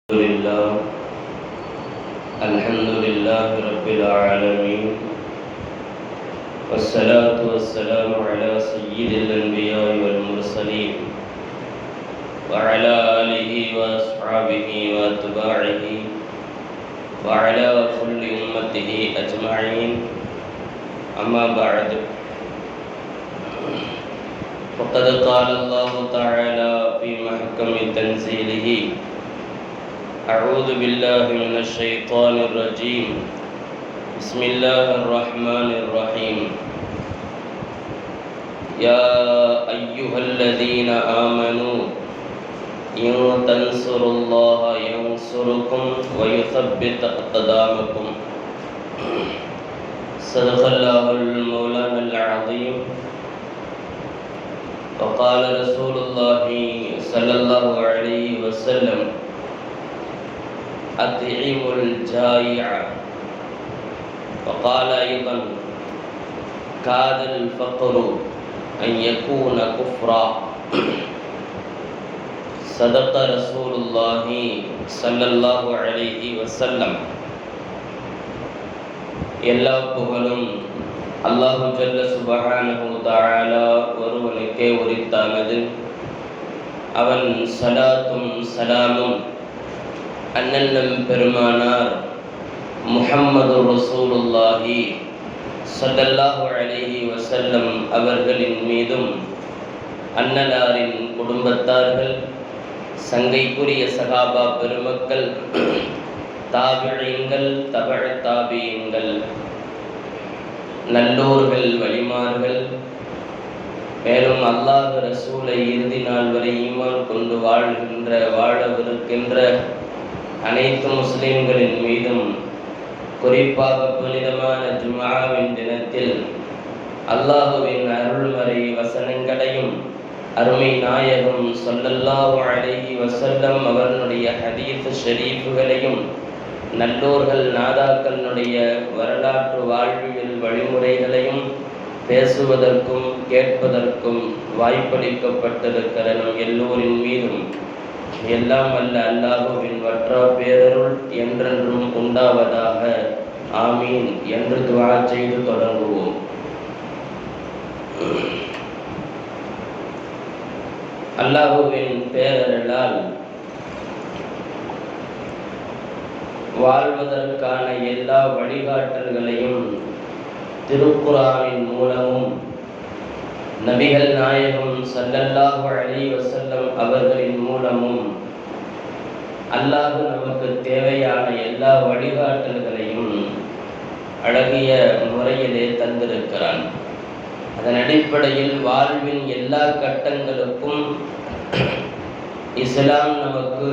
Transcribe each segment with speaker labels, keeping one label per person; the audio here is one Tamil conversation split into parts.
Speaker 1: لله الحمد لله رب العالمين والصلاة والسلام على سيد الأنبياء والمرسلين وعلى آله وأصحابه وأتباعه وعلى كل أمته أجمعين أما بعد فقد قال الله تعالى في محكم تنزيله أعوذ بالله من الشيطان الرجيم بسم الله الرحمن الرحيم يا أيها الذين آمنوا إن تنصروا الله ينصركم ويثبت أقدامكم صدق الله المولانا العظيم وقال رسول الله صلى الله عليه وسلم أطعموا الجائع وقال أيضا كاد الفقر أن يكون كفرا صدق رسول الله صلى الله عليه وسلم எல்லா புகழும் அல்லாஹு ஜல்ல சுப்ஹானஹு தஆலா ஒருவனுக்கே உரித்தானது. அவன் ஸலாத்தும் ஸலாமும் அண்ணன் பெருமானார் முஹம்மது ரசூலுல்லாஹி ஸல்லல்லாஹு அலைஹி வஸல்லம் அவர்களின் மீதும் அன்னலாரின் குடும்பத்தார்கள், சங்கைக்குரிய சஹாபா பெருமக்கள், தாபிஈன்கள், தபஅ தாபிஈன்கள், நல்லோர்கள், வலிமார்கள், மேலும் அல்லாஹ் ரசூலை இறுதி நாள் வரை ஈமான் கொண்டு வாழவிருக்கின்ற அனைத்து முஸ்லிம்களின் மீதும், குறிப்பாக புனிதமான ஜும்ஆவின் தினத்தில் அல்லாஹுவின் அருள்மறை வசனங்களையும் அருமை நாயகம் ஸல்லல்லாஹு அலைஹி வஸல்லம் அவர்களுடைய ஹதீஸ் ஷரீஃப்களையும் நல்லோர்கள் நாதாக்களுடைய வரலாற்று வாழ்வியல் வழிமுறைகளையும் பேசுவதற்கும் கேட்பதற்கும் வாய்ப்பளிக்கப்பட்டிருக்கிற நம் எல்லோரின் மீதும் எல்லாம் வல்ல அல்லாஹுவின் வற்றா பேரருள் என்றென்றும் உண்டாவதாக. ஆமீன் என்று துஆ செய்து தொடங்குவோம். அல்லாஹுவின் பேரருளால் வாழ்வதற்கான எல்லா வழிகாட்டல்களையும் திருக்குர்ஆனின் மூலமும் நபிகள் நாயகம் ஸல்லல்லாஹு அலைஹி வஸல்லம் அவர்களின் மூலமும் அல்லாஹ் நமக்கு தேவையான எல்லா வழிகாட்டல்களையும் அழகிய முறையிலே தந்திருக்கிறான். அதன் அடிப்படையில் வாழ்வின் எல்லா கட்டங்களுக்கும் இஸ்லாம் நமக்கு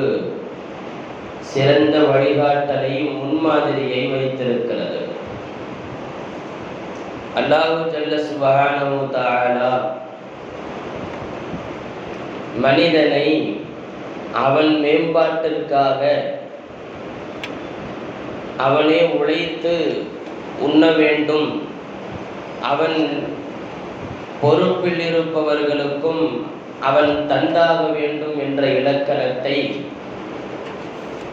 Speaker 1: சிறந்த வழிகாட்டலை, முன்மாதிரியை வைத்திருக்கிறது. அல்லாஹ் ஜல்ல சுப்ஹானஹு தஆலா மனிதனை அவன் மேம்பாட்டிற்காக அவனே உழைத்து உண்ண வேண்டும், அவன் பொறுப்பில் இருப்பவர்களுக்கும் அவன் தந்தாக வேண்டும் என்ற இலக்கணத்தை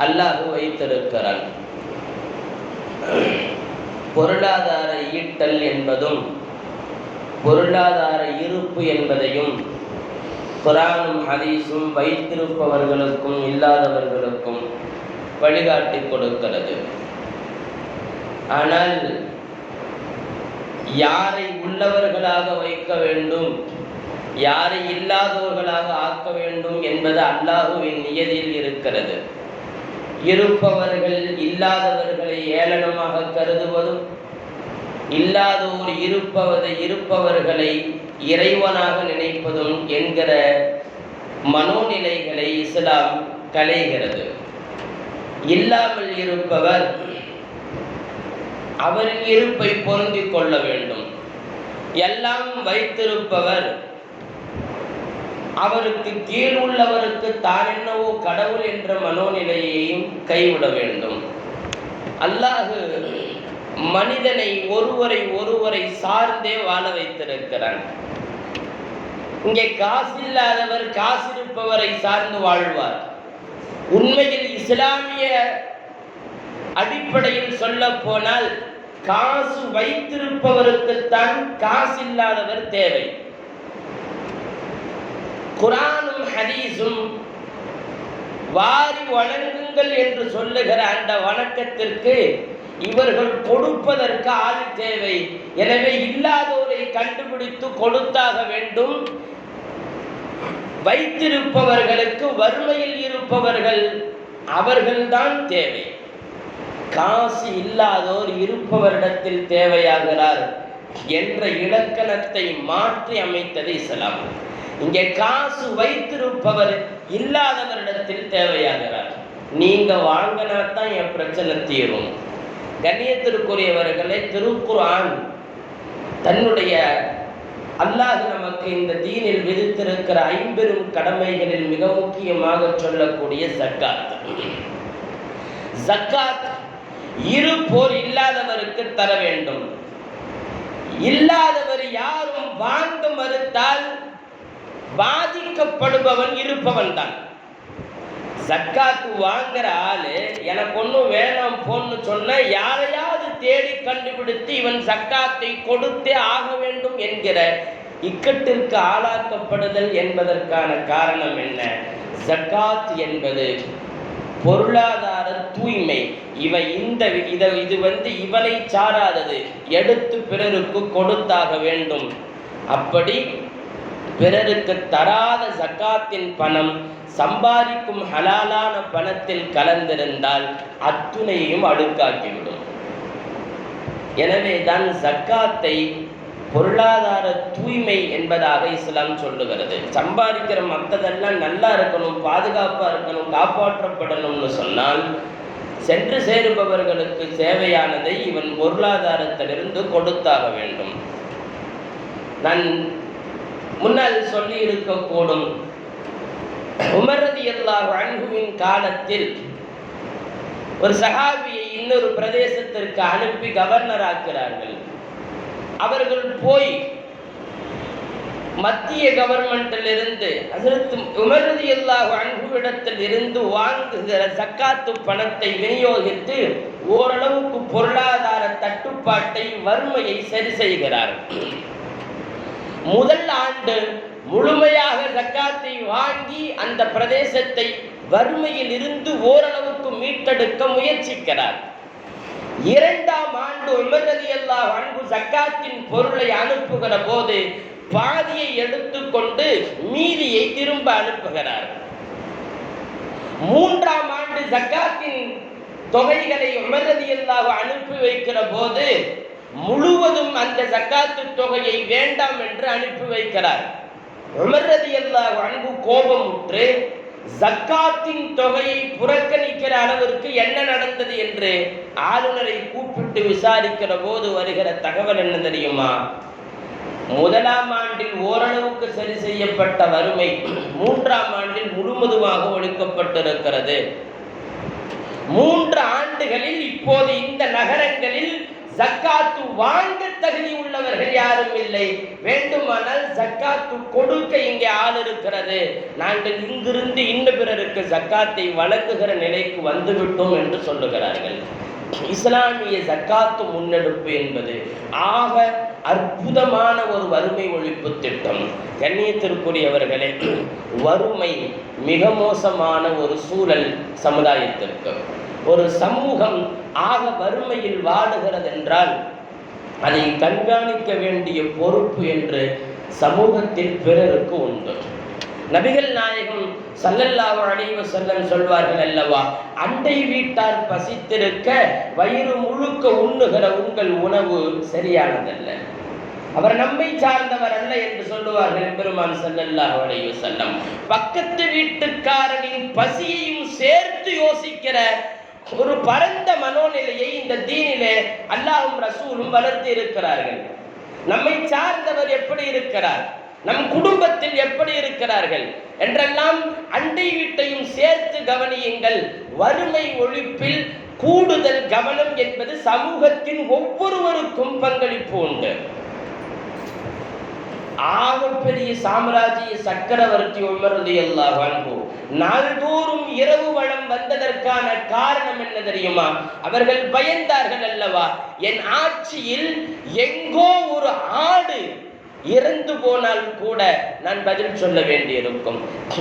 Speaker 1: அல்லாஹ் வைத்திருக்கிறான். பொருளாதார ஈட்டல் என்பதும் பொருளாதார இருப்பு என்பதையும் குர்ஆனும் ஹதீஸும் வைத்திருப்பவர்களுக்கும் இல்லாதவர்களுக்கும் வழிகாட்டி கொடுக்கிறது. ஆனால் யாரை உள்ளவர்களாக வைக்க வேண்டும், யாரை இல்லாதவர்களாக ஆக்க வேண்டும் என்பது அல்லாஹுவின் நியதியில் இருக்கிறது. இருப்பவர்கள் இல்லாதவர்களை ஏளனமாக கருதுவதும், இல்லாதோர் இருப்பவர்களை இறைவனாக நினைப்பதும் என்கிற மனோநிலைகளை இஸ்லாம் களைகிறது. இல்லாமல் இருப்பவர் அவரின் இருப்பை பொருந்திக் கொள்ள வேண்டும். எல்லாம் வைத்திருப்பவர் அவருக்கு கீழ் உள்ளவருக்கு தான் என்னவோ கடவுள் என்ற மனோநிலையையும் கைவிட வேண்டும். அல்லாஹ் மனிதனை ஒருவரை சார்ந்தே வாழ வைத்திருக்கிறான். இங்கே காசில்லாதவர் காசிருப்பவரை சார்ந்து வாழ்வார். உண்மையில் இஸ்லாமிய அடிப்படையில் சொல்ல போனால் காசு வைத்திருப்பவருக்குத்தான் காசு இல்லாதவர் தேவை. குர்ஆனும் ஹதீஸும் வாரி வணங்குங்கள் என்று சொல்லுகிற அந்த வணக்கத்திற்கு இவர்கள் கொடுப்பதற்கு ஆள் தேவை. எனவே இல்லாதோரை கண்டுபிடித்து கொடுத்தாக வேண்டும். வைத்திருப்பவர்களுக்கு வறுமையில் இருப்பவர்கள் அவர்கள்தான் தேவை. காசு இல்லாதோர் இருப்பவரிடத்தில் தேவையாகிறார் என்ற இலக்கணத்தை மாற்றி அமைத்தது இஸ்லாம். இங்கே காசு வைத்திருப்பவர் இல்லாதவரிடத்தில் தேவையாகிறார். நீங்க வாங்கினா தான் என் பிரச்சனை தீரும். கண்ணியத்திற்குரியவர்களை, திருக்குர்ஆன் தன்னுடைய அல்லாஹ் நமக்கு இந்த தீனில் விதித்திருக்கிற 50 கடமைகளில் மிக முக்கியமாக சொல்லக்கூடிய ஜக்காத். ஜக்காத் இருப்போர் இல்லாதவருக்கு தர வேண்டும். இல்லாதவர் யாரும் வாங்க மறுத்தால் பாதிக்கப்படுபவன் இருப்பவன் தான். ஜக்காத்து வாங்குற ஆளு எனக்கு ஒன்றும் வேணாம் போன்னு சொன்ன யாரையாவது தேடி கண்டுபிடித்து இவன் ஜக்காத்தை கொடுத்தே ஆக வேண்டும் என்கிற இக்கட்டிற்கு ஆளாக்கப்படுதல் என்பதற்கான காரணம் என்ன? ஜக்காத் என்பது பொருளாதார தூய்மை. இது இவனை சாராதது, எடுத்து பிறருக்கு கொடுத்தாக வேண்டும். அப்படி பிறருக்கு தராத ஜக்காத்தின் பணம் சம்பாதிக்கும் ஹலாலான பணத்தில் கலந்திருந்தால் அத்துணையும் அழுக்காக்கிவிடும். எனவே தான் ஜக்காத்தை பொருளாதார தூய்மை என்பதாக இஸ்லாம் சொல்லுகிறது. சம்பாதிக்கிற மற்றதெல்லாம் நல்லா இருக்கணும், பாதுகாப்பாக இருக்கணும், காப்பாற்றப்படணும்னு சொன்னால் சென்று சேருபவர்களுக்கு தேவையானதை இவன் பொருளாதாரத்திலிருந்து கொடுத்தாக வேண்டும். நான் முன்னால் சொல்லி இருக்கக்கூடும், உமர் ரலியல்லாஹு அன்ஹுவின் காலத்தில் ஒரு சஹாபியை இன்னொரு பிரதேசத்திற்கு அனுப்பி கவர்னர் ஆக்கிறார்கள். அவர்கள் போய் மத்திய கவர்மெண்டில் இருந்து ஹஜ்ரத் உமர் ரலியல்லாஹு அன்ஹுவிடத்தில் இருந்து வாங்குகிற ஜக்காத்து பணத்தை விநியோகித்து ஓரளவுக்கு பொருளாதார தட்டுப்பாட்டை, வறுமையை சரி செய்கிறார். முதல் ஆண்டு முழுமையாக ஜக்காத்தை வாங்கி அந்த பிரதேசத்தை வறுமையில் இருந்து ஓரளவுக்கு மீட்டெடுக்க முயற்சிக்கிறார். இரண்டாம் ஆண்டு உமர் ரலியல்லாஹு அன்ஹு ஜக்காத்தின் பொருளை அனுப்புகிற போது பாதியை எடுத்துக்கொண்டு மீதியை திரும்ப அனுப்புகிறார். மூன்றாம் ஆண்டு ஜக்காத்தின் தொகைகளை உமர் ரலியல்லாஹு அனுப்பி வைக்கிற போது முழுவதும் அந்த ஜக்காத்து தொகையை வேண்டாம் என்று அனுப்பி வைக்கிறார். உமர் ரலியல்லாஹு அன்ஹு கோபமுற்று ஜக்காத்தின் தொகையை புறக்கணிக்கிற அளவிற்கு என்ன நடந்தது என்று ஆளுநரை கூப்பிட்டு விசாரிக்கிற போது வருகிற தகவல் என்ன தெரியுமா? முதலாம் ஆண்டில் ஓரளவுக்கு சரி செய்யப்பட்ட வறுமை மூன்றாம் ஆண்டில் முழுவதுமாக ஒழிக்கப்பட்டிருக்கிறது. 3 ஆண்டுகளில் இப்போது இந்த நகரங்களில் ஜக்காத்து வாங்க தகுதி உள்ளவர்கள் யாரும் இல்லை. வேண்டுமானால் ஜக்காத்து கொடுக்க இங்கே ஆள் இருக்கிறது. நாங்கள் இங்கிருந்து இன்னும் பிறருக்கு ஜக்காத்தை வழங்குகிற நிலைக்கு வந்துவிட்டோம் என்று சொல்லுகிறார்கள். இஸ்லாமிய ஜக்காத்து முன்னெடுப்பு என்பது ஆக அற்புதமான ஒரு வறுமை ஒழிப்பு திட்டம். கண்ணியத்திற்குரியவர்களே, வறுமை மிக மோசமான ஒரு சூழல் சமுதாயத்திற்கு. ஒரு சமூகம் ஆக வறுமையில் வாடுகிறது என்றால் அதை கண்காணிக்க வேண்டிய பொறுப்பு என்று சமூகத்தில் பிறருக்கு உண்டு. நபிகள் நாயகம் ஸல்லல்லாஹு அலைஹி வஸல்லம் சொல்வார்கள் அல்லவா, அண்டை வீட்டார் பசித்திருக்க வயிறு முழுக்க உண்ணுகிற உங்கள் உணவு சரியானதல்ல, அவர் நம்மை சார்ந்தவர் அல்ல என்று சொல்லுவார்கள் பெருமான் ஸல்லல்லாஹு அலைஹி வஸல்லம். பக்கத்து வீட்டுக்காரனின் பசியையும் சேர்த்து யோசிக்கிற ஒரு பரந்த மனோநிலையை இந்த தீனிலே அல்லாஹ்வும் ரசூலும் வளர்த்து இருக்கிறார்கள். நம்மை சார்ந்தவர் எப்படி இருக்கிறார், நம் குடும்பத்தில் எப்படி இருக்கிறார்கள் என்றெல்லாம் அண்டை வீட்டையும் சேர்த்து கவனியுங்கள். வறுமை ஒழிப்பில் கூடுதல் கவனம் என்பது சமூகத்தின் ஒவ்வொருவருக்கும் பங்களிப்பு உண்டு. ஆகப்பெரிய சாம்ராஜ்ய சக்கரவர்த்தி உமர் ரலியல்லாஹு அன்ஹு நாள்தோறும் இரவு வளம் வந்ததற்கான காரணம் என்ன தெரியுமா? அவர்கள் பயந்தார்கள் அல்லவா, என் ஆட்சியில் எங்கோ ஒரு ஆடு இறந்து போனால் கூட நான் பதில் சொல்ல வேண்டியிருக்கும்.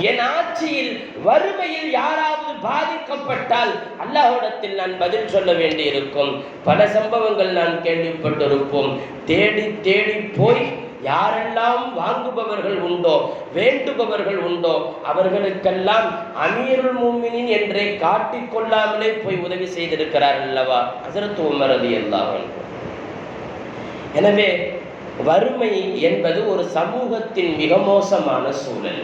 Speaker 1: என் ஆட்சியில் வறுமையில் யாராவது பாதிக்கப்பட்டால் அல்லாஹ்விடத்தில் நான் பதில் சொல்ல வேண்டியிருக்கும். பல சம்பவங்கள் நான் கேள்விப்பட்டிருப்போம். தேடி தேடி போய் யாரெல்லாம் வாங்குபவர்கள் உண்டோ, வேண்டுபவர்கள் உண்டோ, அவர்களுக்கெல்லாம் அமீருல் முஃமினீன் என்றே காட்டிக்கொள்ளாமலே போய் உதவி செய்திருக்கிறார் அல்லவா ஹஸரத் உமர் ரலியல்லாஹு அன்ஹு. எனவே வறுமை என்பது ஒரு சமூகத்தின் மிக மோசமான சூழல்.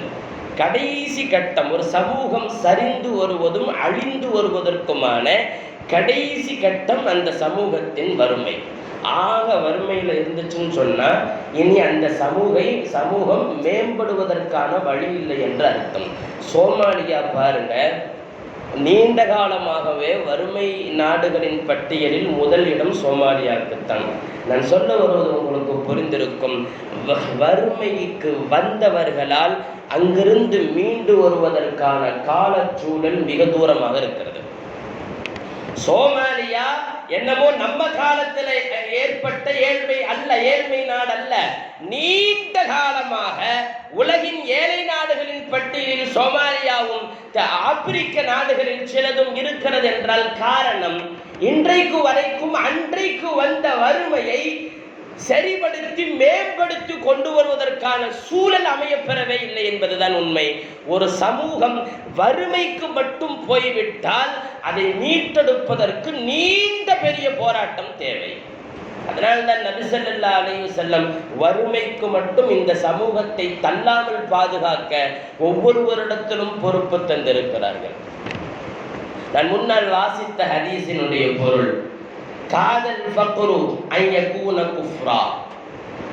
Speaker 1: கடைசி கட்டம், ஒரு சமூகம் சரிந்து வருவதும் அழிந்து வருவதற்குமான கடைசி கட்டம் அந்த சமூகத்தின் வறுமை. ஆக வறுமையில் இருந்துச்சுன்னு சொன்னால் இனி அந்த சமூகம் மேம்படுவதற்கான வழி இல்லை என்று அர்த்தம். சோமாலியா பாருங்க, நீண்ட காலமாகவே வறுமை நாடுகளின் பட்டியலில் முதல் இடம் சோமாலியாவுக்குத்தான். நான் சொல்ல வருவது உங்களுக்கு புரிந்திருக்கும். வறுமைக்கு வந்தவர்களால் அங்கிருந்து மீண்டு வருவதற்கான காலச்சூழல் மிக தூரமாக இருக்கிறது. சோமாலியா என்னமோ நம்ம காலத்தில் ஏற்பட்ட ஏழ்மை நாடு அல்ல. நீண்ட காலமாக உலகின் ஏழை நாடுகளின் பட்டியலில் சோமாலியாவும் ஆப்பிரிக்க நாடுகளில் சிலதும் இருக்கிறது என்றால் காரணம், இன்றைக்கு வரைக்கும் அன்றைக்கு வந்த வறுமையை சரிபடுத்தி மேம்படுத்தி கொண்டு வருவதற்கான சூழல் அமையப்பெறவே இல்லை என்பதுதான் உண்மை. ஒரு சமூகம் வறுமைக்கு மட்டும் போய்விட்டால் அதை மீட்டெடுப்பதற்கு நீண்ட பெரிய போராட்டம் தேவை. அதனால்தான் நபி ஸல்லல்லாஹு அலைஹி வஸல்லம் வறுமைக்கு மட்டும் இந்த சமூகத்தை தள்ளாமல் பாதுகாக்க ஒவ்வொருவரிடத்திலும் பொறுப்பு தந்திருக்கிறார்கள். நான் முன்னால் வாசித்த ஹதீஸினுடைய பொருள், காதல் ஃபக்ரு அன் யகூன குஃப்ரா.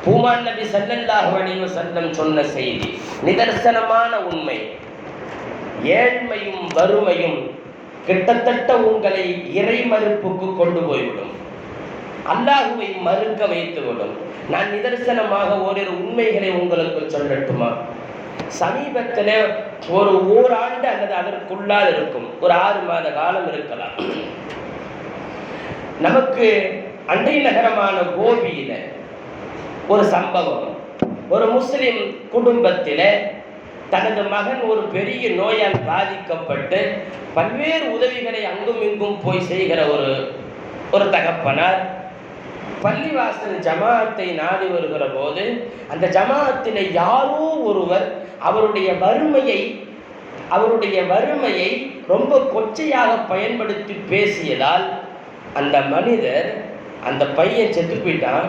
Speaker 1: பூமான் நபி ஸல்லல்லாஹு அலைஹி வஸல்லம் சொன்ன செய்தி நிதர்சனமான உண்மை. ஏழ்மையும் வறுமையும் கிட்டத்தட்ட உங்களை இறை மறுப்புக்கு கொண்டு போய்விடும், அல்லாஹுவை மறுக்க வைத்துவிடும். நான் நிதர்சனமாக ஓரிரு உண்மைகளை உங்களுக்கு சொல்லட்டுமா? சமீபத்தில் ஒரு ஓராண்டு அல்லது அதற்குள்ளால் இருக்கும், ஒரு 6 மாத காலம் இருக்கலாம், நமக்கு அண்டை நகரமான கோபியில ஒரு சம்பவம். ஒரு முஸ்லிம் குடும்பத்தில் தனது மகன் ஒரு பெரிய நோயால் பாதிக்கப்பட்டு பல்வேறு உதவிகளை அங்கும் இங்கும் போய் செய்கிற ஒரு தகப்பனார் பள்ளிவாசல் ஜமாஅத்தை நாடி வருகிற போது அந்த ஜமாஅத்தில் யாரோ ஒருவர் அவருடைய வறுமையை ரொம்ப கொச்சையாக பயன்படுத்தி பேசியதால் அந்த மனிதர், அந்த பையன் செத்து போயிட்டான்.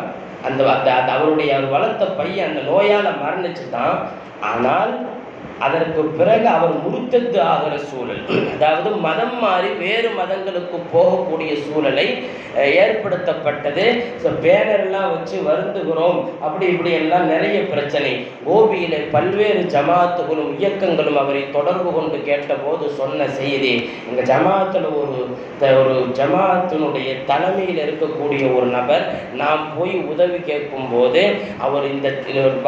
Speaker 1: அவருடைய வளர்த்த பையன் அந்த நோயால் மரணிச்சுட்டான். ஆனால் அதற்கு பிறகு அவர் முறுத்தத்து ஆகிற சூழல், அதாவது மதம் மாறி வேறு மதங்களுக்கு போகக்கூடிய சூழலை ஏற்படுத்தப்பட்டது. பேனர்லாம் வச்சு வருந்துகிறோம், அப்படி இப்படி எல்லாம் நிறைய பிரச்சனை. கோபியில பல்வேறு ஜமாத்துகளும் இயக்கங்களும் அவரை தொடர்பு கொண்டு கேட்டபோது சொன்ன செய்தி, எங்கள் ஜமாத்தில் ஒரு ஜமாத்தினுடைய தலைமையில் இருக்கக்கூடிய ஒரு நபர் நாம் போய் உதவி கேட்கும் போது அவர் இந்த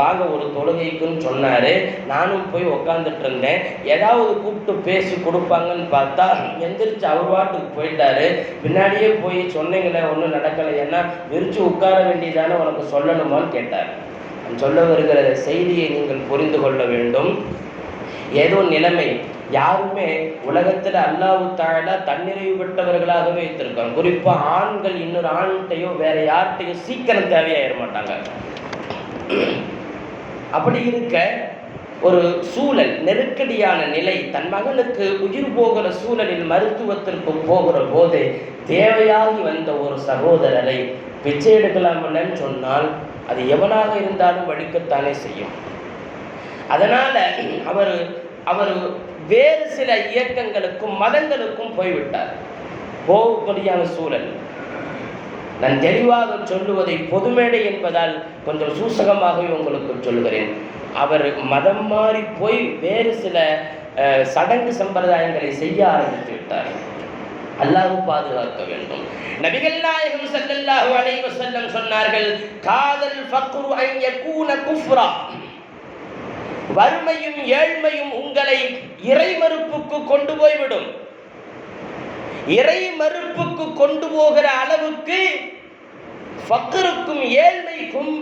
Speaker 1: வாங்க ஒரு தொழுகைக்குன்னு சொன்னார். நானும் போய் உட்காந்துட்டு இருந்தேன். ஏதாவது கூப்பிட்டு பேசி கொடுப்பாங்கன்னு பார்த்தா எந்திரிச்சு அவர் பாட்டுக்கு போயிட்டாரு. பின்னாடியே போய் சொன்னீங்களே ஒன்றும் நடக்கலை, ஏன்னா விரிச்சு உட்கார வேண்டியதானே உனக்கு சொல்லணுமான்னு கேட்டார். சொல்ல வருகிற செய்தியை நீங்கள் புரிந்து கொள்ள வேண்டும். ஏதோ நிலைமை, யாருமே உலகத்தில் அல்லாஹ் தஆலா தன்னிறைவு பெற்றவர்களாகவே வைத்திருக்காங்க. குறிப்பாக ஆண்கள் இன்னொரு ஆண்கிட்டையோ வேற யார்கிட்டையோ சீக்கிரம் தேவையாயிட மாட்டாங்க. அப்படி இருக்க ஒரு சூழல், நெருக்கடியான நிலை, தன் மகனுக்கு உயிர் போகிற சூழலில் மருத்துவத்திற்கு போகிற போது தேவையாகி வந்த ஒரு சகோதரரை பிச்சை எடுக்கலாம்னு சொன்னால் அது எவனாக இருந்தாலும் வடிக்கத்தானே செய்யும். அதனால அவர் வேறு சில இயக்கங்களுக்கும் மதங்களுக்கும் போய்விட்டார். போகக்கூடியான சூழல். நான் தெளிவாக சொல்லுவதை பொதுமேடை என்பதால் கொஞ்சம் சூசகமாகவே உங்களுக்கு சொல்லுகிறேன். அவர் மதம் மாறி போய் வேறு சில சடங்கு சம்பிரதாயங்களை செய்ய ஆரம்பித்து விட்டார். அல்லாஹ் பாதுகாக்க வேண்டும். நபிகள் நாயகம் ஸல்லல்லாஹு அலைஹி வஸல்லம் சொன்னார்கள், காதல் ஃபக்ரு அன் யகூன குஃப்ரா, வறுமையும் ஏழ்மையும் உங்களை இறை மறுப்புக்கு கொண்டு போய்விடும். இறை மறுப்புக்கு கொண்டு போகிற அளவுக்கு ஃபக்ருக்கும் ஏழ்மைக்கும்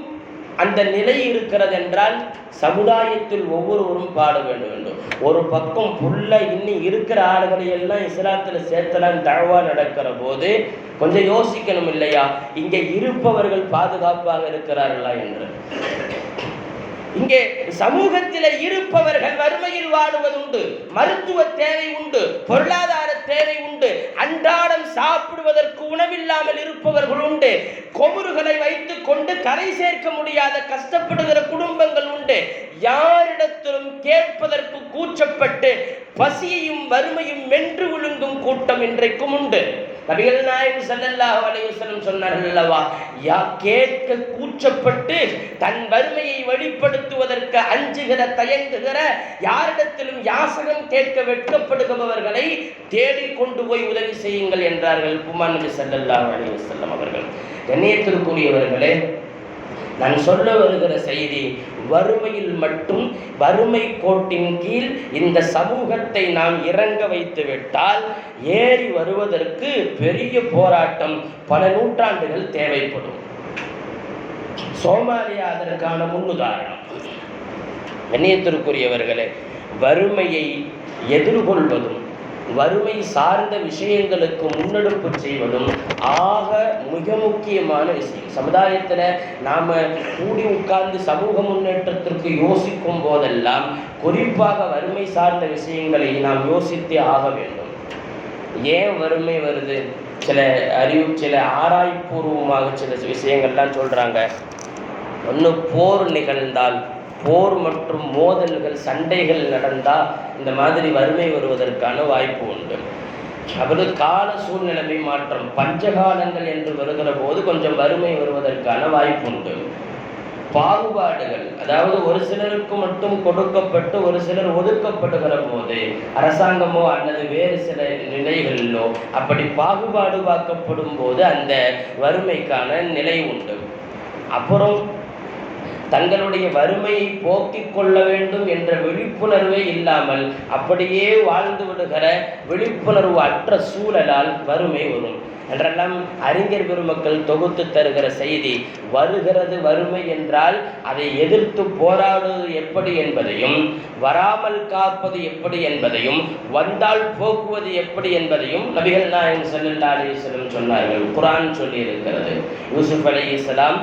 Speaker 1: அந்த நிலை இருக்கிறது என்றால் சமுதாயத்தில் ஒவ்வொருவரும் பாட வேண்டும். ஒரு பக்கம் புல்ல இன்னும் இருக்கிற ஆளுகளை எல்லாம் இஸ்லாத்தில் சேர்த்தலாம் தஅவா நடக்கிற போது கொஞ்சம் யோசிக்கணும் இல்லையா, இங்கே இருப்பவர்கள் பாதுகாப்பாக இருக்கிறார்களா என்று. இங்கே சமூகத்தில் இருப்பவர்கள் வறுமையில் வாடுவதுண்டு, மருத்துவ தேவை உண்டு, பொருளாதார தேவை உண்டு, அன்றாடம் சாப்பிடுவதற்கு உணவில்லாமல் இருப்பவர்கள் உண்டு, கொமுறுகளை வைத்துக் கொண்டு கரை சேர்க்க முடியாத கஷ்டப்படுகிற குடும்பங்கள் உண்டு. யாரிடத்திலும் கேட்பதற்கு கூச்சப்பட்டு பசியையும் வறுமையும் மென்று விழுங்கும் கூட்டம் இன்றைக்கும் உண்டு. நபிகள் நாயகம் ஸல்லல்லாஹு அலைஹி வஸல்லம் சொன்னார்கள் அல்லவா, கேட்க கூச்சப்பட்டு தன் வறுமையை வெளிப்படுத்துவதற்கு அஞ்சுகிற தயங்குகிற யாரிடத்திலும் யாசகம் கேட்க வெட்கப்படுபவர்களை தேடிக்கொண்டு போய் உதவி செய்யுங்கள் என்றார்கள் புமான் நபி ஸல்லல்லாஹு அலைஹி வஸல்லம் அவர்கள். கண்ணியத்திற்குரியவர்களே, நான் சொல்ல வருகிற செய்தி, வறுமையில் மட்டும் வறுமை கோட்டின் கீழ் இந்த சமூகத்தை நாம் இறங்க வைத்து விட்டால் ஏறி வருவதற்கு பெரிய போராட்டம் பல நூற்றாண்டுகள் தேவைப்படும். சோமாலியா அதற்கான முன்னுதாரணம். கண்ணியத்திற்குரியவர்களே, வறுமையை எதிர்கொள்வதும் வறுமை சார்ந்த விஷயங்களுக்கு முன்னெடுப்பு செய்வதும் ஆக மிக முக்கியமான விஷயம். சமுதாயத்தில் நாம் கூடி உட்கார்ந்து சமூக முன்னேற்றத்திற்கு யோசிக்கும் போதெல்லாம் குறிப்பாக வறுமை சார்ந்த விஷயங்களை நாம் யோசித்தே ஆக வேண்டும். ஏன் வறுமை வருது? சில ஆராய்பூர்வமாக சில விஷயங்கள்லாம் சொல்கிறாங்க. ஒன்று, போர் நிகழ்ந்தால், போர் மற்றும் மோதல்கள் சண்டைகள் நடந்தால் இந்த மாதிரி வறுமை வருவதற்கான வாய்ப்பு உண்டு. அப்புறம் கால சூழ்நிலைமை மாற்றம், பஞ்சகாலங்கள் என்று வருகிற போது கொஞ்சம் வறுமை வருவதற்கான வாய்ப்பு உண்டு. பாகுபாடுகள், அதாவது ஒரு சிலருக்கு மட்டும் கொடுக்கப்பட்டு ஒரு சிலர் ஒதுக்கப்படுகிற போது அரசாங்கமோ அல்லது வேறு சில நிலைகளிலோ அப்படி பாகுபாடு பார்க்கப்படும் போது அந்த வறுமைக்கான நிலை உண்டு. அப்புறம் தங்களுடைய வறுமையை போக்கிக் கொள்ள வேண்டும் என்ற விழிப்புணர்வே இல்லாமல் அப்படியே வாழ்ந்து விடுகிற விழிப்புணர்வு அற்ற சூழலால் வறுமை வரும் என்றெல்லாம் அறிஞர் பெருமக்கள் தொகுத்து தருகிற செய்தி. வருகிறது வறுமை என்றால் அதை எதிர்த்து போராடுவது எப்படி என்பதையும், வராமல் காப்பது எப்படி என்பதையும், வந்தால் போக்குவது எப்படி என்பதையும் நபிகள் நாயகம் ஸல்லல்லாஹு அலைஹி வஸல்லம் சொன்னார்கள். குர்ஆன் சொல்லி இருக்கிறது. யூசுப் அலைஹிஸ்ஸலாம்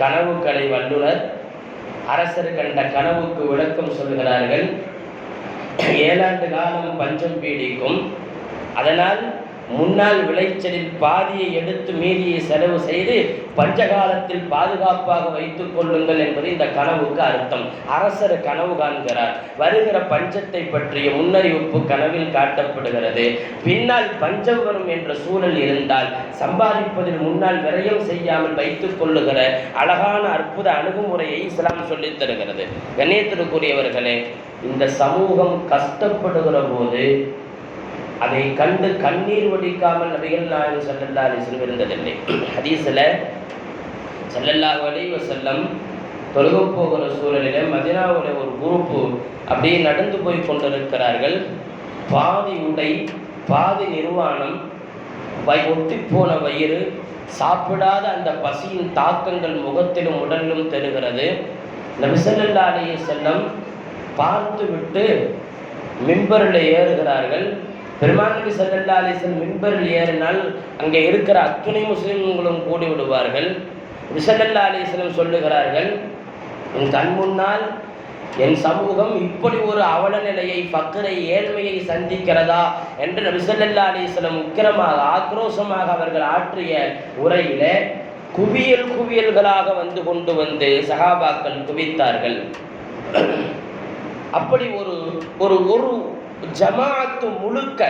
Speaker 1: கனவு கலை வல்லுனர், அரசர் கண்ட கனவுக்கு விளக்கம் சொல்கிறார்கள். 7 ஆண்டு காலம் பஞ்சம் பீடிக்கும், அதனால் முன்னாள் விளைச்சலில் பாதியை எடுத்து மீதியை செலவு செய்து பஞ்சகாலத்தில் பாதுகாப்பாக வைத்துக் கொள்ளுங்கள் என்பது இந்த கனவுக்கு அர்த்தம். அரசர் கனவு காண்கிறார். வருகிற பஞ்சத்தை பற்றிய முன்னறிவிப்பு கனவில் காட்டப்படுகிறது. பின்னால் பஞ்சம் வரும் என்ற சூழல் இருந்தால் சம்பாதிப்பதில் முன்னால் விரயம் செய்யாமல் வைத்துக் கொள்ளுகிற அழகான அற்புத அணுகுமுறையை இஸ்லாம் சொல்லித் தருகிறது. கண்ணியத்திற்குரியவர்களே, இந்த சமூகம் கஷ்டப்படுகிற போது அதை கண்டு கண்ணீர் வடிக்காமல் நபிகள் நாயகம் ஸல்லல்லாஹு அலைஹி வஸல்லம் இருந்ததில்லை. ஹதீஸில் ஸல்லல்லாஹு அலைஹி வஸல்லம் தொழுக போகிற சூழலில் மதீனாவில் ஒரு குரூப்பு அப்படியே நடந்து போய் கொண்டிருக்கிறார்கள். பாதி உடை, பாதி நிர்வாணம், ஒட்டிப்போன வயிறு, சாப்பிடாத அந்த பசியின் தாக்கங்கள் முகத்திலும் உடலிலும் தெரிகிறது. நபி ஸல்லல்லாஹு அலைஹி வஸல்லம் பார்த்து விட்டு மிம்பரில் ஏறுகிறார்கள். பெருமான் நபி ஸல்லல்லாஹு அலைஹி வஸல்லம் மிம்பரில் ஏறினால் அங்கே இருக்கிற அத்துணை முஸ்லிம்களும் கூடி விடுவார்கள். நபி ஸல்லல்லாஹு அலைஹி வஸல்லம் சொல்லுகிறார்கள், என் கண் முன்னால் என் சமூகம் இப்படி ஒரு அவல நிலையை, ஃபக்ரை, ஏழ்மையை சந்திக்கிறதா என்று நபி ஸல்லல்லாஹு அலைஹி வஸல்லம் உக்கிரமாக ஆக்ரோஷமாக அவர்கள் ஆற்றிய உரையில குவியல் குவியல்களாக கொண்டு வந்து சஹாபாக்கள் குவித்தார்கள். அப்படி ஒரு ஒரு ஒரு ஜமாஅத்து முழுக்க,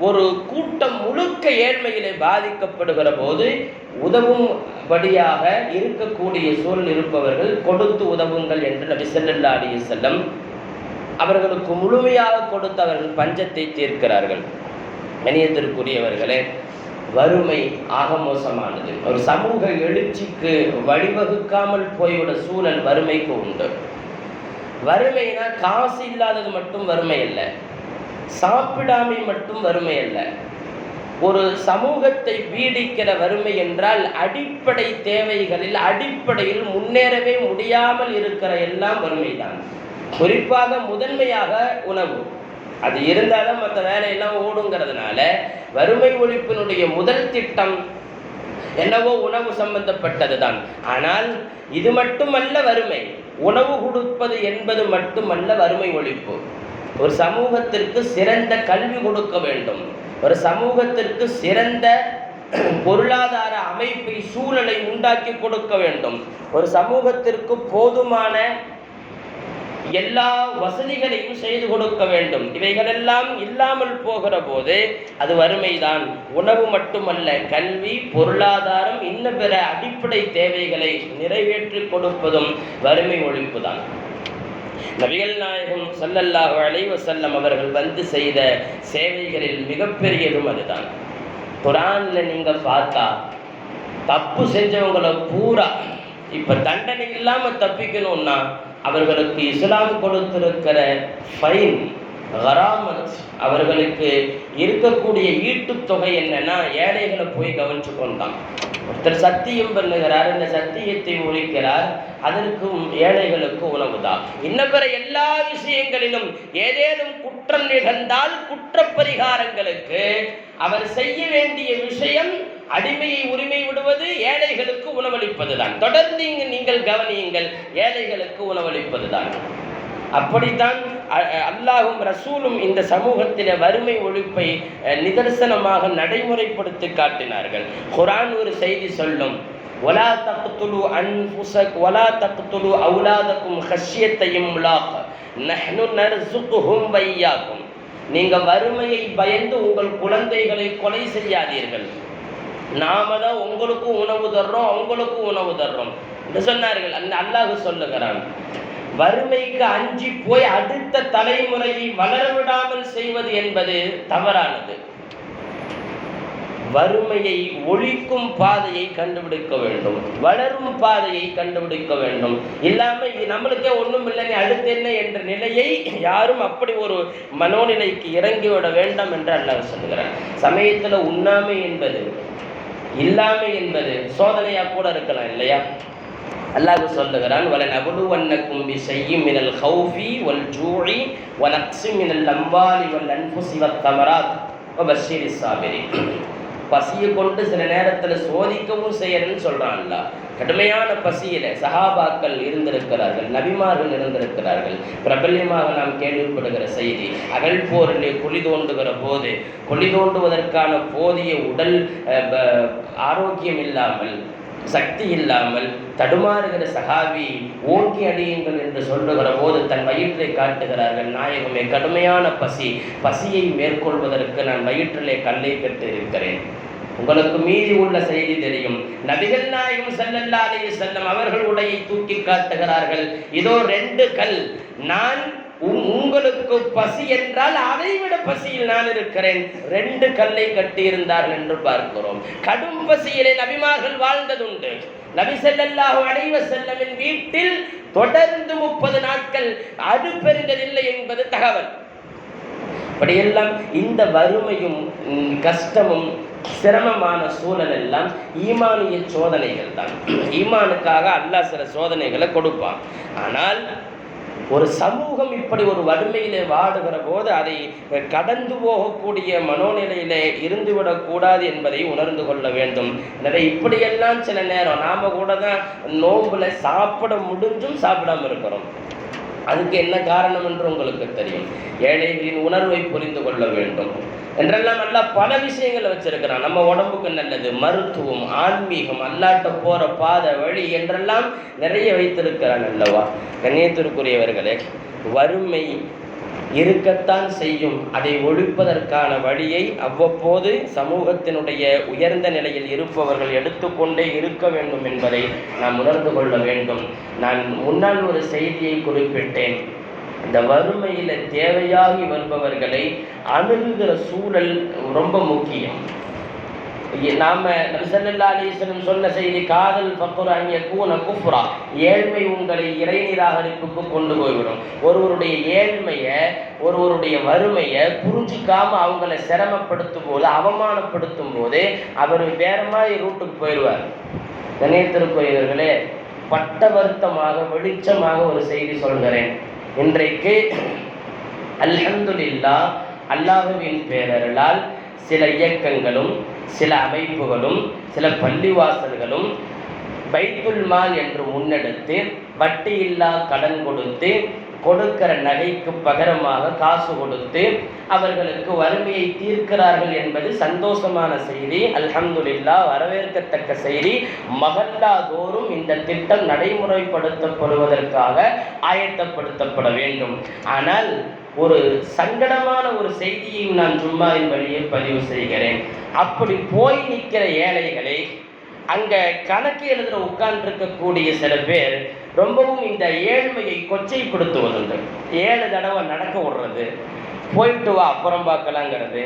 Speaker 1: ஒரு கூட்டம் முழுக்க ஏழ்மையிலே பாதிக்கப்படுகிற போது உதவும்படியாக இருக்கக்கூடிய சூழல் இருப்பவர்கள் கொடுத்து உதவுங்கள் என்று நபி ஸல்லல்லாஹு அலைஹி வஸல்லம் அவர்களுக்கு முழுமையாக கொடுத்து அவர்கள் பஞ்சத்தை தீர்க்கிறார்கள். கணியத்திற்குரியவர்களே, வறுமை ஆக மோசமானது. ஒரு சமூக எழுச்சிக்கு வழிவகுக்காமல் போய்விட சூழல் வறுமைக்கு உண்டு. வறுமைனா காசு இல்லாதது மட்டும் வறுமை அல்ல, சாப்பிடாமை மட்டும் வறுமை அல்ல. ஒரு சமூகத்தை பீடிக்கிற வறுமை என்றால் அடிப்படை தேவைகளில் அடிப்படையில் முன்னேறவே முடியாமல் இருக்கிற எல்லாம் வறுமைதான். குறிப்பாக முதன்மையாக உணவு, அது இருந்தாலும் மற்ற வேலையெல்லாம் ஓடுங்கிறதுனால வறுமை ஒழிப்பினுடைய முதல் திட்டம் என்னவோ உணவு சம்பந்தப்பட்டது தான். ஆனால் இது மட்டுமல்ல வறுமை, உணவு கொடுப்பது என்பது மட்டுமல்ல வறுமை ஒழிப்பு. ஒரு சமூகத்திற்கு சிறந்த கல்வி கொடுக்க வேண்டும், ஒரு சமூகத்திற்கு சிறந்த பொருளாதார அமைப்பை சூழலை உண்டாக்கி கொடுக்க வேண்டும், ஒரு சமூகத்திற்கு போதுமான எல்லா வசதிகளையும் செய்து கொடுக்க வேண்டும். இவைகளெல்லாம் இல்லாமல் போகிற போது அது வறுமைதான். உணவு மட்டுமல்ல, கல்வி, பொருளாதாரம், இன்னும் பிற அடிப்படை தேவைகளை நிறைவேற்றி கொடுப்பதும் வறுமை ஒழிப்பு தான். நபிகள் நாயகம் ஸல்லல்லாஹு அலைஹி வஸல்லம் அவர்கள் வந்து செய்த சேவைகளில் மிகப்பெரியதும் அதுதான். குர்ஆன்ல நீங்க பார்த்தா தப்பு செஞ்சவங்களை பூரா இப்ப தண்டனை இல்லாம தப்பிக்கணும்னா அவர்களுக்கு இஸ்லாம் கொடுத்திருக்கிற ஃபைன், கராமத், அவர்களுக்கு இருக்கக்கூடிய ஈட்டு தொகை என்னன்னா ஏழைகளை போய் கவனிச்சு கொண்டான். ஒருத்தர் சத்தியம் பண்ணுகிறார், இந்த சத்தியத்தை ஒழிக்கிறார், அதற்கும் ஏழைகளுக்கு உணவுதான். இன்னும் பிற எல்லா விஷயங்களிலும் ஏதேனும் குற்றம் நிகழ்ந்தால் குற்ற பரிகாரங்களுக்கு அவர் செய்ய வேண்டிய விஷயம் அடிமையை உரிமை விடுவது, ஏழைகளுக்கு உணவளிப்பதுதான். தொடர்ந்து நீங்கள் கவனியுங்கள், ஏழைகளுக்கு உணவளிப்பதுதான். அப்படித்தான் அல்லாஹும் ரசூலும் இந்த சமூகத்திலே வறுமை ஒழிப்பை நிதர்சனமாக நடைமுறைப்படுத்தி காட்டினார்கள். குர்ஆன் ஒரு செய்தி சொல்லும், வலா தக்துலு அன்ஃபுஸக் வலா தக்துலு அவுலாதக்கும் ஹஷ்யத இம்லாக் நஹ்னு நர்ஸுகுஹும் வையாக்கும். நீங்க வறுமையை பயந்து உங்கள் குழந்தைகளை கொலை செய்யாதீர்கள், நாம தான் உங்களுக்கும் உணவு தர்றோம் அவங்களுக்கும் உணவு தர்றோம் என்று சொன்னார்கள். அந்த அல்லாஹ் சொல்லுகிறான், வறுமைக்கு அஞ்சி போய் அடுத்த தலைமுறையை வளர விடாமல் செய்வது என்பது தவறானது. வறுமையை ஒழிக்கும் பாதையை கண்டுபிடிக்க வேண்டும், வளரும் பாதையை கண்டுபிடிக்க வேண்டும். இல்லாம நம்மளுக்கே ஒண்ணும் இல்லைன்னு அடுத்து என்ன என்ற நிலையை யாரும் அப்படி ஒரு மனோநிலைக்கு இறங்கிவிட வேண்டாம் என்று அல்லாஹ் சொல்லுகிறார். சமயத்துல உண்ணாமை என்பது இல்லாமை என்பது சோதனையா கூட இருக்கலாம் இல்லையா? அல்லாஹ் சொல்லுகிறான், வலனபுலுவன்னக்கும் பிஷைஇம் மினல் ஹௌஃபி வல் ஜூஇ வ நக்ஸின் மினல் அம்வாலி வல் அன்ஃபுஸி வத் தமராத் வபஷ்ஷிரிஸ் சாபிரீன். பசியை கொண்டு சில நேரத்தில் சோதிக்கவும் செய்யணும்னு சொல்றான் அல்லாஹ். கடுமையான பசியில சஹாபாக்கள் இருந்திருக்கிறார்கள், நபிமார்கள் இருந்திருக்கிறார்கள். பிரபல்யமாக நாம் கேள்விப்படுகிற செய்தி, அகல் போரிலே குழி தோண்டுகிற போது குழி தோண்டுவதற்கான போதிய உடல் ஆரோக்கியம் இல்லாமல், சக்தி இல்லாமல் தடுமாறுகிற சஹாபி ஓங்கி அடியுங்கள் என்று சொல்லுகிற போது தன் வயிற்றை காட்டுகிறார்கள், நாயகமே கடுமையான பசியை மேற்கொள்வதற்கு நான் வயிற்றிலே கல்லை பெற்று இருக்கிறேன். உங்களுக்கு மீதி உள்ள செய்தி தெரியும். நபிகள் நாயகம் ஸல்லல்லாஹு அலைஹி வஸல்லம் அவர்கள் உடையை தூக்கி காட்டுகிறார்கள், இதோ 2 கல், நான் உங்களுக்கு பசி என்றால் அதைவிட பசியில் நான் இருக்கிறேன். 2 கல்லை கட்டியிருந்தார்கள் என்று பார்க்கிறோம். கடும் பசியிலே நபிமார்கள் வாழ்ந்ததுண்டு. நபி ஸல்லல்லாஹு அலைஹி வஸல்லமின் வீட்டில் தொடர்ந்து 30 நாட்கள் அடுப்பெரிந்ததில்லை என்பது தகவல். அப்படியெல்லாம் இந்த வறுமையும் கஷ்டமும் சிரமமான சூழல் எல்லாம் ஈமானிய சோதனைகள் தான். ஈமானுக்காக அல்லாஹ் சில சோதனைகளை கொடுப்பான். ஆனால் ஒரு சமூகம் இப்படி ஒரு வறுமையிலே வாடுகிற போது அதை கடந்து போகக்கூடிய மனோநிலையிலே இருந்துவிடக்கூடாது என்பதை உணர்ந்து கொள்ள வேண்டும். எனவே இப்படியெல்லாம் சில நேரம் நாம கூட தான் நோன்புல சாப்பிட முடிஞ்சும் சாப்பிடாம இருக்கிறோம். அதுக்கு என்ன காரணம் என்று உங்களுக்கு தெரியும். ஏழைகளின் உணர்வை புரிந்து கொள்ள வேண்டும் என்றெல்லாம் நல்லா பல விஷயங்களை வச்சிருக்கிறான். நம்ம உடம்புக்கு நல்லது, மருத்துவம், ஆன்மீகம், அல்லாட்ட போற பாதை, வழி என்றெல்லாம் நிறைய வைத்திருக்கிறான் அல்லவா? கண்ணியத்திற்குரியவர்களே, வறுமை இருக்கத்தான் செய்யும். அதை ஒழிப்பதற்கான வழியை அவ்வப்போது சமூகத்தினுடைய உயர்ந்த நிலையில் இருப்பவர்கள் எடுத்துக்கொண்டே இருக்க வேண்டும் என்பதை நாம் உணர்ந்து கொள்ள வேண்டும். நான் முன்னால் ஒரு செய்தியை குறிப்பிட்டேன். இந்த வறுமையில தேவையாகி வருபவர்களை அணுகுகிற சூழல் ரொம்ப முக்கியம். நாம நபி ஸல்லல்லாஹு அலைஹி வஸல்லம் சொன்ன செய்தி, காதல் ஃபக்ர் அன் யகூன குஃப்ரா, ஏழ்மை உங்களை இறை நிராகரிப்புக்கு கொண்டு போய்விடும். ஒருவருடைய ஏழ்மையை, ஒருவருடைய வறுமையை புரிஞ்சிக்காம அவங்களை சிரமப்படுத்தும் போது, அவமானப்படுத்தும் போது அவர் வேற மாதிரி ரூட்டுக்கு போயிடுவார். கணேத்திற்குரியவர்களே, பட்ட வருத்தமாக வெளிச்சமாக ஒரு செய்தி சொல்கிறேன். இன்றைக்கு அல்ஹம்துலில்லாஹ், அல்லாஹ்வின் பேரருளால் சில இயக்கங்களும் சில அமைப்புகளும் சில பள்ளிவாசல்களும் பைத்துல் மால் என்று முன்னெடுத்து வட்டியில்லா கடன் கொடுத்து, கொடுக்கிற நகைக்கு பகரமாக காசு கொடுத்து அவர்களுக்கு வறுமையை தீர்க்கிறார்கள் என்பது சந்தோஷமான செய்தி. அல்ஹம்துலில்லாஹ், வரவேற்கத்தக்க செய்தி. மஹல்லா தோறும் இந்த திட்டம் நடைமுறைப்படுத்தப்படுவதற்காக ஆயத்தப்படுத்தப்பட வேண்டும். ஆனால் ஒரு சங்கடமான ஒரு செய்தியையும் நான் ஜும்மாவின் வழியே பதிவு செய்கிறேன். அப்படி போய் நிற்கிற ஏழைகளை அங்க கணக்கு எழுதுற உட்கார்ந்துருக்கக்கூடிய சில பேர் ரொம்பவும் இந்த ஏழ்மையை கொச்சைப்படுத்துவதுண்டு. 7 தடவை நடக்க விடுறது, போயிட்டு வா அப்புறம் பார்க்கலாங்கிறது,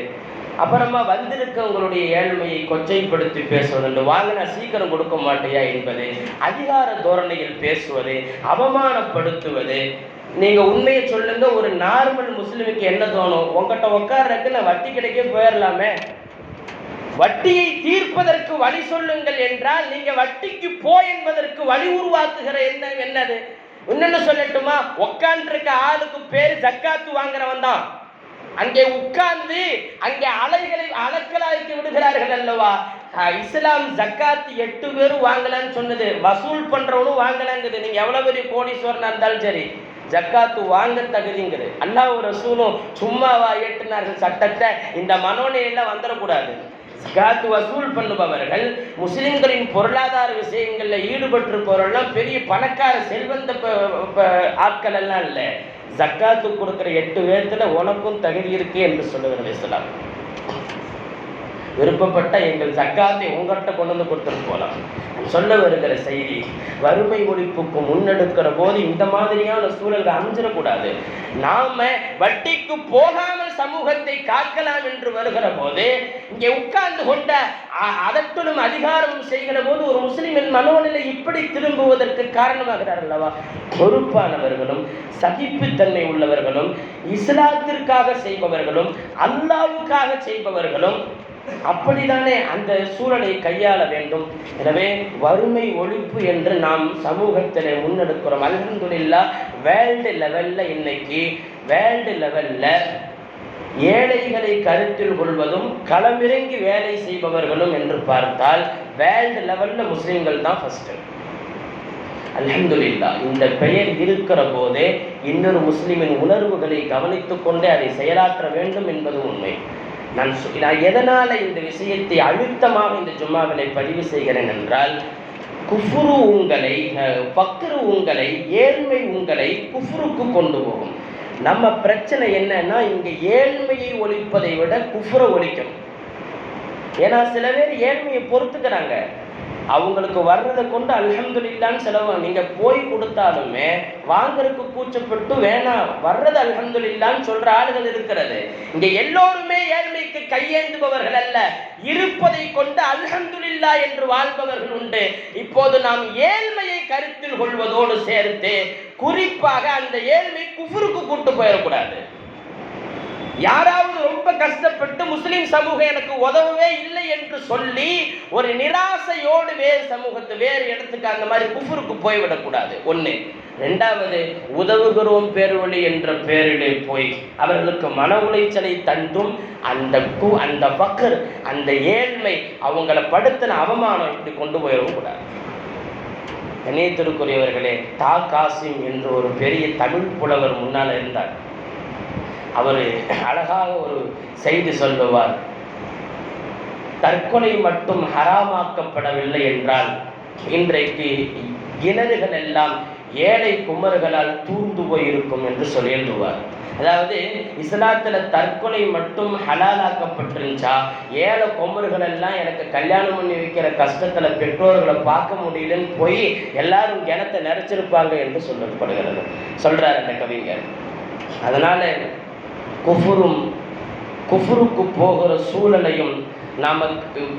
Speaker 1: அப்புறமா வந்திருக்கவங்களுடைய ஏழ்மையை கொச்சைப்படுத்தி பேசுவதுண்டு. வாங்க நான் சீக்கிரம் கொடுக்க மாட்டேயா என்பது, அதிகார தோரணையில் பேசுவது, அவமானப்படுத்துவது. நீங்க உண்மையை சொல்லுங்க, ஒரு நார்மல் முஸ்லிமுக்கு என்ன தோணும்? உங்ககிட்ட உட்கார்றதுக்கு நான் வட்டி கிடைக்க போயிடலாமே. வட்டியை தீர்ப்பதற்கு வழி சொல்லுங்கள் என்றால் நீங்க வட்டிக்கு போ என்பதற்கு வழி உருவாக்குகிற என்னது? இன்னொன்னு சொல்லட்டுமா? உட்கார்ந்துருக்க ஆளுக்கு பேரு ஜக்காத்து வாங்குறவன் தான். அங்கே உட்கார்ந்து அங்கே அலக்கலாய்க்கு விடுகிறார்கள் அல்லவா? இஸ்லாம் ஜக்காத்து 8 பேரும் வாங்கலான்னு சொன்னது, வசூல் பண்றவனும் வாங்கலாங்குது. நீங்க எவ்வளவு பெரிய கோடீஸ்வரனா இருந்தாலும் சரி, ஜக்காத்து வாங்க தகுதிங்கிறது. அல்லாஹ் ரசூலும் சும்மாவா ஏற்றினார்கள் சட்டத்தை? இந்த மனோநிலையெல்லாம் வந்துடக்கூடாது. ஜக்காத்து வசூல் பண்ணுபவர்கள் முஸ்லிம்களின் பொருளாதார விஷயங்களில் ஈடுபட்டிருப்பவர்கள்லாம் பெரிய பணக்கார செல்வந்த ஆட்கள் எல்லாம் இல்லை. ஜக்காத்து கொடுக்குற 8 பேர்த்துல உனக்கும் தகுதி இருக்கு என்று சொல்லுகிறது இஸ்லாம். விருப்பப்பட்ட எங்கள் ஜக்காத்தை உங்கள்கிட்ட கொண்டு வந்து கொடுத்துட்டு போகலாம். சொல்ல வருகிற செய்தி, வறுமை ஒழிப்புக்கு முன்னெடுக்கிற போது இந்த மாதிரியான சூழல்கள் அமைஞ்சிடக்கூடாது. நாம வட்டிக்கு போகாமல் சமூகத்தை காக்கலாம் என்று வருகிற போது இங்கே உட்கார்ந்து கொண்ட அதற்கும் அதிகாரமும் செய்கிற போது ஒரு முஸ்லிமின் மனோநிலை இப்படி திரும்புவதற்கு காரணமாகிறார் அல்லவா? பொறுப்பானவர்களும் சகிப்புத்தன்மை உள்ளவர்களும் இஸ்லாத்திற்காக செய்பவர்களும் அல்லாஹ்வுக்காக செய்பவர்களும் அப்படித்தானே அந்த சூழலை கையாள வேண்டும். எனவே வறுமை ஒழிப்பு என்று நாம் சமூகத்தில் முன்னெடுக்கிறோம். அல்ஹம்துலில்லாஹ், வேர்ல்டு லெவல்ல இன்னைக்கு ஏழைகளை கருத்தில் கொள்வதும் களமிறங்கி வேலை செய்பவர்களும் என்று பார்த்தால் வேர்ல்டு லெவல்ல முஸ்லிம்கள் தான் ஃபர்ஸ்ட். அல்ஹம்துலில்லாஹ், இந்த பெயர் இருக்கிற போதே இன்னொரு முஸ்லிமின் உணர்வுகளை கவனித்துக் கொண்டே அதை செயலாற்ற வேண்டும் என்பது உண்மை. நான் எதனால இந்த விஷயத்தை அழுத்தமாக இந்த ஜும்மாவிலை பதிவு செய்கிறேன் என்றால், குஃப்ரு உங்களை, ஃபக்ரு உங்களை, ஏழ்மை உங்களை குஃப்ருக்கு கொண்டு போகும். நம்ம பிரச்சனை என்னன்னா, இங்க ஏழ்மையை ஒழிப்பதை விட குஃப்ரை ஒழிக்கும். ஏன்னா சில பேர் ஏழ்மையை பொறுத்துக்கிறாங்க. அவங்களுக்கு வர்றதை கொண்டு அல்ஹம்துலில்லாஹ்னு செலவு நீங்க போய் கொடுத்தாலுமே வாங்கறதுக்கு கூச்சப்பட்டு வேணாம், வர்றது அல்ஹம்துலில்லாஹ்னு சொல்ற ஆளுகள் இருக்கிறது. இங்க எல்லோருமே ஏழ்மைக்கு கையேந்துபவர்கள் அல்ல, இருப்பதை கொண்டு அல்ஹம்துலில்லாஹ் என்று வாழ்பவர்கள் உண்டு. இப்போது நாம் ஏழ்மையை கருத்தில் கொள்வதோடு சேர்த்து குறிப்பாக அந்த ஏழ்மை குஃப்ருக்கு கூட்டு போயிடக்கூடாது. யாராவது ரொம்ப கஷ்டப்பட்டு முஸ்லிம் சமூகம் எனக்கு உதவவே இல்லை என்று சொல்லி ஒரு நிராசையோடு வேறு இடத்துக்கு அந்த மாதிரி குஃப்ருக்கு போய்விடக்கூடாது. ஒன்று. ரெண்டாவது, உதவுகிறோம் பேர்வழி என்ற பேரிலே போய் அவர்களுக்கு மன உளைச்சலை தந்தும் அந்த பக்கர், அந்த ஏழ்மை, அவங்களை படுத்தின அவமானம் இப்படி கொண்டு போயிடக்கூடாது. கண்ணியத்திற்குரியவர்களே, தா காசிம் என்று ஒரு பெரிய தமிழ் புலவர் முன்னால் இருந்தார். அவர் அழகாக ஒரு செய்தி சொல்லுவார். தற்கொலை மட்டும் ஹராமாக்கப்படவில்லை என்றால் இன்றைக்கு கிணறுகள் எல்லாம் ஏழை குமர்களால் தூர்ந்து போயிருக்கும் என்று சொல்லிடுவார். அதாவது இஸ்லாத்துல தற்கொலை மட்டும் ஹலாலாக்கப்பட்டிருந்துச்சா, ஏழை குமர்கள் எல்லாம் எனக்கு கல்யாணம் பண்ணி வைக்கிற கஷ்டத்துல பெற்றோர்களை பார்க்க முடியலன்னு போய் எல்லாரும் கிணத்தை நிறைச்சிருப்பாங்க என்று சொல்லப்படுகிறது. சொல்றார் அந்த கவிஞர். அதனால் குஃபுருக்கு போகிற சூழலையும் நாம்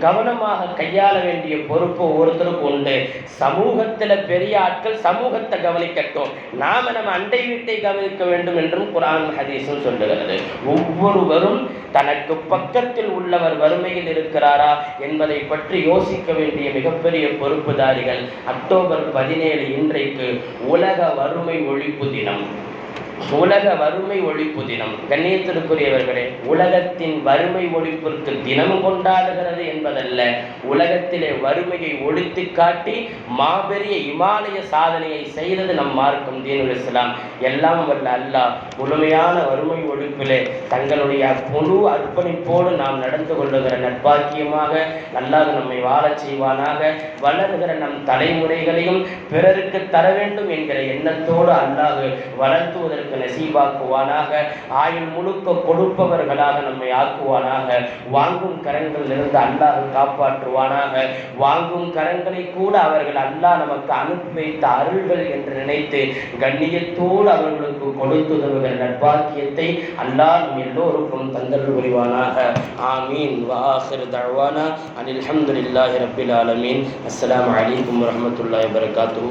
Speaker 1: கவனமாக கையாள வேண்டிய பொறுப்பு ஒவ்வொருத்தருக்கும் உண்டு. சமூகத்தில் பெரிய ஆட்கள் சமூகத்தை கவனிக்கட்டும், நாம் நம்ம அண்டை வீட்டை கவனிக்க வேண்டும் என்றும் குர்ஆன் ஹதீஸும் சொல்லுகிறது. ஒவ்வொருவரும் தனக்கு பக்கத்தில் உள்ளவர் வறுமையில் இருக்கிறாரா என்பதை பற்றி யோசிக்க வேண்டிய மிகப்பெரிய பொறுப்புதாரிகள். அக்டோபர் 17 இன்றைக்கு உலக வறுமை ஒழிப்பு தினம். உலக வறுமை ஒழிப்பு தினம். கண்ணியத்திற்குரியவர்களே, உலகத்தின் வறுமை ஒழிப்பிற்கு தினம் கொண்டாடுகிறது என்பதல்ல, உலகத்திலே வறுமையை ஒழித்து காட்டி மாபெரிய இமாலய சாதனையை செய்தது நம் மார்க்கம் தீனுல் இஸ்லாம். எல்லாம் வல்ல அல்லாஹ் முழுமையான வறுமை ஒழிப்பிலே தங்களுடைய முழு அர்ப்பணிப்போடு நாம் நடந்து கொள்ளுகிற நற்பாக்கியமாக அல்லாஹ் நம்மை வாழச் செய்வானாக. வளர்கிற நம் தலைமுறைகளையும் பிறருக்கு தர வேண்டும் என்கிற எண்ணத்தோடு அல்லாஹ் வளர்த்துவதற்கு நசீபாக்குவானாக. ஆயுள் முழுக்க கொடுப்பவர்களாக நம்மை ஆக்குவானாக. வாங்கும் கரங்களிலிருந்து அல்லாஹ் காப்பாற்றுவானாக. வாங்கும் கரங்களை கூட அவர்கள் அல்லாஹ் நமக்கு அனுப்பி வைத்த அருள்கள் என்று நினைத்து கண்ணியத்தோடு அவர்களுக்கு கொடுத்துதவுகிற நற்பாக்கியத்தை அல்லாஹ் நம் எல்லோருக்கும் தந்தல் புரிவானாக. ஆமீன். வஆகிரு தஅவானா அனில் ஹம்துலில்லாஹி ரப்பில் ஆலமீன். அஸ்ஸலாமு அலைக்கும் வரஹ்மத்துல்லாஹி வபரகாத்துஹு.